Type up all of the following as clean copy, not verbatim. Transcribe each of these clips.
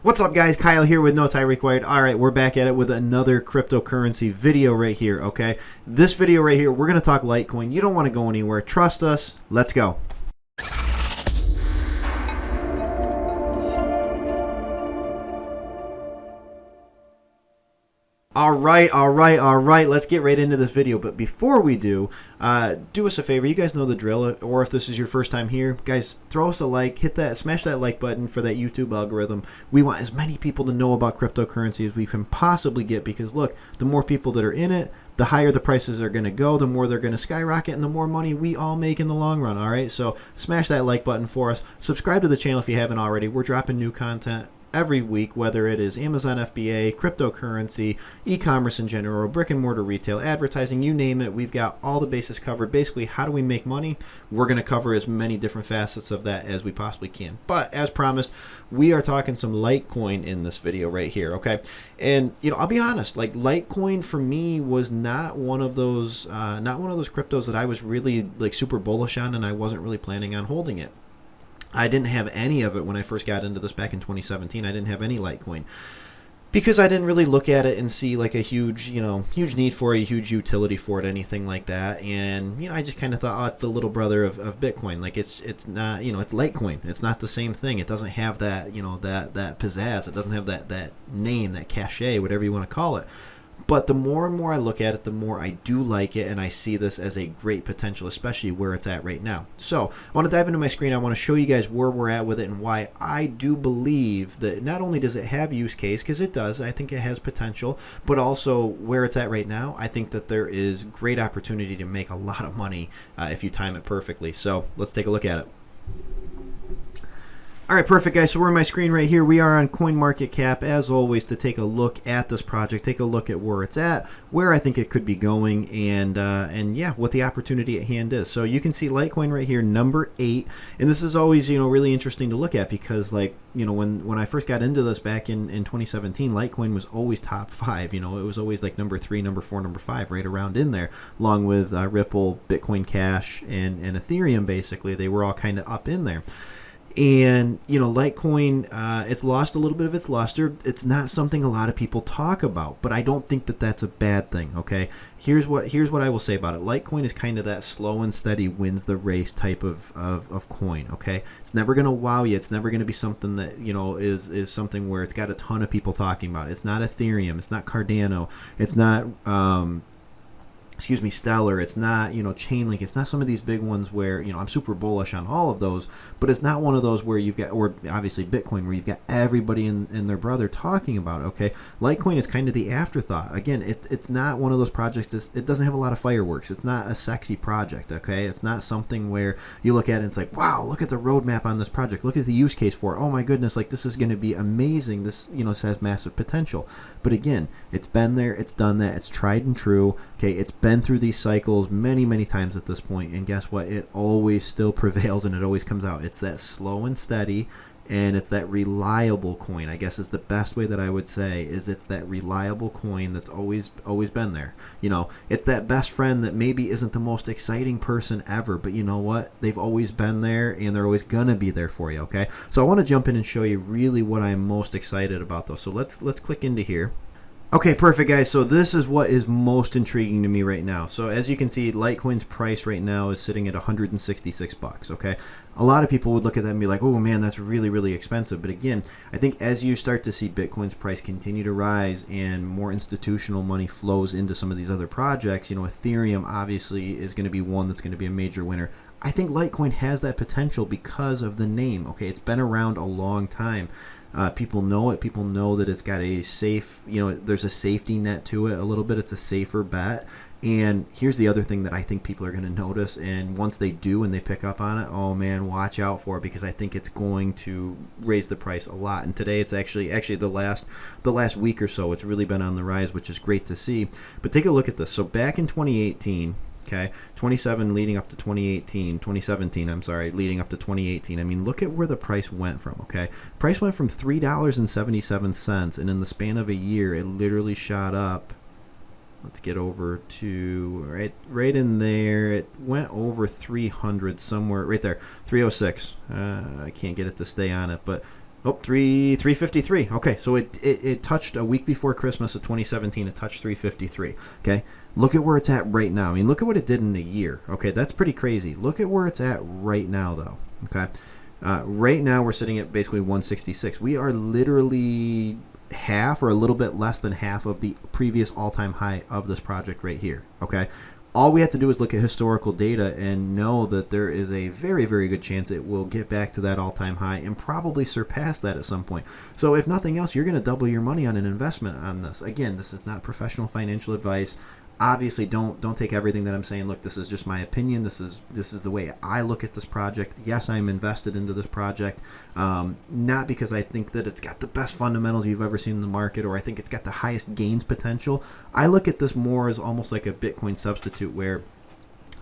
What's up, guys? Kyle here with No Tie Required. All right, we're back at it with another cryptocurrency video right here, okay? This video right here, we're going to talk Litecoin. You don't want to go anywhere. Trust us. Let's go. All right. Let's get right into this video. But before we do us a favor. You guys know the drill. Or if this is your first time here, guys, throw us a like. Smash that like button for that YouTube algorithm. We want as many people to know about cryptocurrency as we can possibly get. Because look, the more people that are in it, the higher the prices are going to go, the more they're going to skyrocket, and the more money we all make in the long run. All right. So smash that like button for us. Subscribe to the channel if you haven't already. We're dropping new content every week, whether it is Amazon FBA, cryptocurrency, e-commerce in general, brick and mortar retail, advertising, you name it. We've got all the bases covered. Basically, how do we make money? We're going to cover as many different facets of that as we possibly can. But as promised, we are talking some Litecoin in this video right here, okay? And I'll be honest, like Litecoin for me was not one of those cryptos that I was really like super bullish on, and I wasn't really planning on holding it. I didn't have any of it when I first got into this back in 2017. I didn't have any Litecoin because I didn't really look at it and see like a huge need for it, a huge utility for it, anything like that. And I just kind of thought, oh, it's the little brother of Bitcoin. Like it's not, it's Litecoin. It's not the same thing. It doesn't have that, that pizzazz. It doesn't have that name, that cachet, whatever you want to call it. But the more and more I look at it, the more I do like it, and I see this as a great potential, especially where it's at right now. So I want to dive into my screen. I want to show you guys where we're at with it and why I do believe that not only does it have use case, because it does, I think it has potential, but also where it's at right now, I think that there is great opportunity to make a lot of money if you time it perfectly. So let's take a look at it. All right, perfect, guys. So we're on my screen right here. We are on CoinMarketCap, as always, to take a look at this project, take a look at where it's at, where I think it could be going, and yeah, what the opportunity at hand is. So you can see Litecoin right here, number 8, and this is always really interesting to look at because like when I first got into this back in 2017, Litecoin was always top 5. It was always like number 3, number 4, number 5, right around in there, along with Ripple, Bitcoin Cash, and Ethereum. Basically, they were all kind of up in there. And Litecoin, it's lost a little bit of its luster. It's not something a lot of people talk about, but I don't think that that's a bad thing. Okay, here's what I will say about it. Litecoin is kind of that slow and steady wins the race type of coin. Okay, it's never gonna wow you. It's never gonna be something that is something where it's got a ton of people talking about. It's not Ethereum. It's not Cardano. It's not Stellar. It's not, Chainlink. It's not some of these big ones where, I'm super bullish on all of those, but it's not one of those where you've got, or obviously Bitcoin, where you've got everybody and their brother talking about it, okay? Litecoin is kind of the afterthought. Again, it's not one of those projects, it doesn't have a lot of fireworks. It's not a sexy project, okay? It's not something where you look at it and it's like, wow, look at the roadmap on this project. Look at the use case for it. Oh my goodness, like this is going to be amazing. This, this has massive potential. But again, it's been there, it's done that, it's tried and true, okay? It's been through these cycles many times at this point, and guess what? It always still prevails, and it always comes out. It's that slow and steady, and it's that reliable coin, I guess is the best way that I would say, is it's that reliable coin that's always been there. It's that best friend that maybe isn't the most exciting person ever, but you know what? They've always been there, and they're always gonna be there for you, okay? So I want to jump in and show you really what I'm most excited about, though. So let's click into here. Okay, perfect, guys. So this is what is most intriguing to me right now. So as you can see, Litecoin's price right now is sitting at 166 bucks, okay? A lot of people would look at that and be like, oh man, that's really expensive. But again, I think as you start to see Bitcoin's price continue to rise and more institutional money flows into some of these other projects, Ethereum obviously is going to be one that's going to be a major winner. I think Litecoin has that potential because of the name, okay? It's been around a long time. People know it. People know that it's got a safe, there's a safety net to it a little bit. It's a safer bet. And here's the other thing that I think people are going to notice. And once they do and they pick up on it, oh man, watch out for it, because I think it's going to raise the price a lot. And today it's actually the last week or so, it's really been on the rise, which is great to see. But take a look at this. So back in 2018, okay, 2017 leading up to 2018. I mean, look at where the price went from, okay? Price went from $3.77, and in the span of a year, it literally shot up. Let's get over to right in there. It went over 300 somewhere, right there, 306. I can't get it to stay on it, but Oh, 353. Okay, so it touched a week before Christmas of 2017. It touched 353. Okay, look at where it's at right now. I mean, look at what it did in a year. Okay, that's pretty crazy. Look at where it's at right now, though. Okay, right now we're sitting at basically 166. We are literally half or a little bit less than half of the previous all-time high of this project right here. Okay, all we have to do is look at historical data and know that there is a very, very good chance it will get back to that all-time high and probably surpass that at some point. So if nothing else, you're going to double your money on an investment on this. Again, this is not professional financial advice. Obviously, don't take everything that I'm saying. Look, this is just my opinion. This is the way I look at this project. Yes, I'm invested into this project, not because I think that it's got the best fundamentals you've ever seen in the market, or I think it's got the highest gains potential. I look at this more as almost like a Bitcoin substitute, where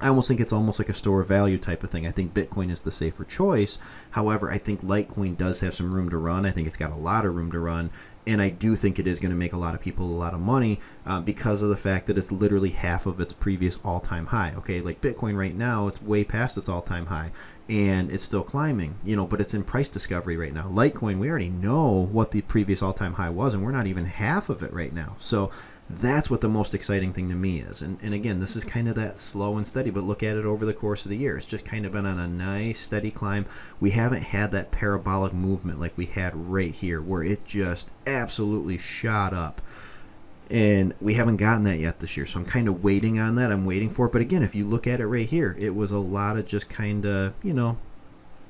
I almost think it's almost like a store of value type of thing. I think Bitcoin is the safer choice. However, I think Litecoin does have some room to run. I think it's got a lot of room to run. And I do think it is going to make a lot of people a lot of money because of the fact that it's literally half of its previous all-time high. Okay, like Bitcoin right now, it's way past its all-time high, and it's still climbing, but it's in price discovery right now. Litecoin, we already know what the previous all-time high was, and we're not even half of it right now. So that's what the most exciting thing to me is. And again, this is kind of that slow and steady, but look at it over the course of the year. It's just kind of been on a nice steady climb. We haven't had that parabolic movement like we had right here, where it just absolutely shot up. And we haven't gotten that yet this year. So I'm kind of waiting on that. I'm waiting for it. But again, if you look at it right here, it was a lot of just kind of,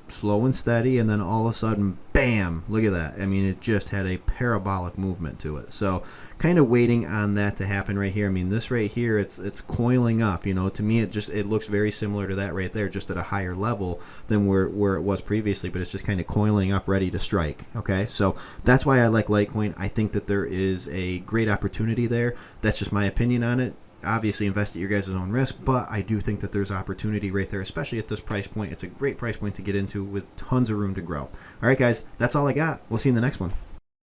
slow and steady, and then all of a sudden, bam, look at that. I mean, it just had a parabolic movement to it. So kind of waiting on that to happen right here. I mean, this right here, it's coiling up. To me, it looks very similar to that right there, just at a higher level than where it was previously, but it's just kind of coiling up, ready to strike. Okay, so that's why I like Litecoin. I think that there is a great opportunity there. That's just my opinion on it. Obviously, invest at your guys' own risk, but I do think that there's opportunity right there, especially at this price point. It's a great price point to get into with tons of room to grow. All right, guys, that's all I got. We'll see you in the next one.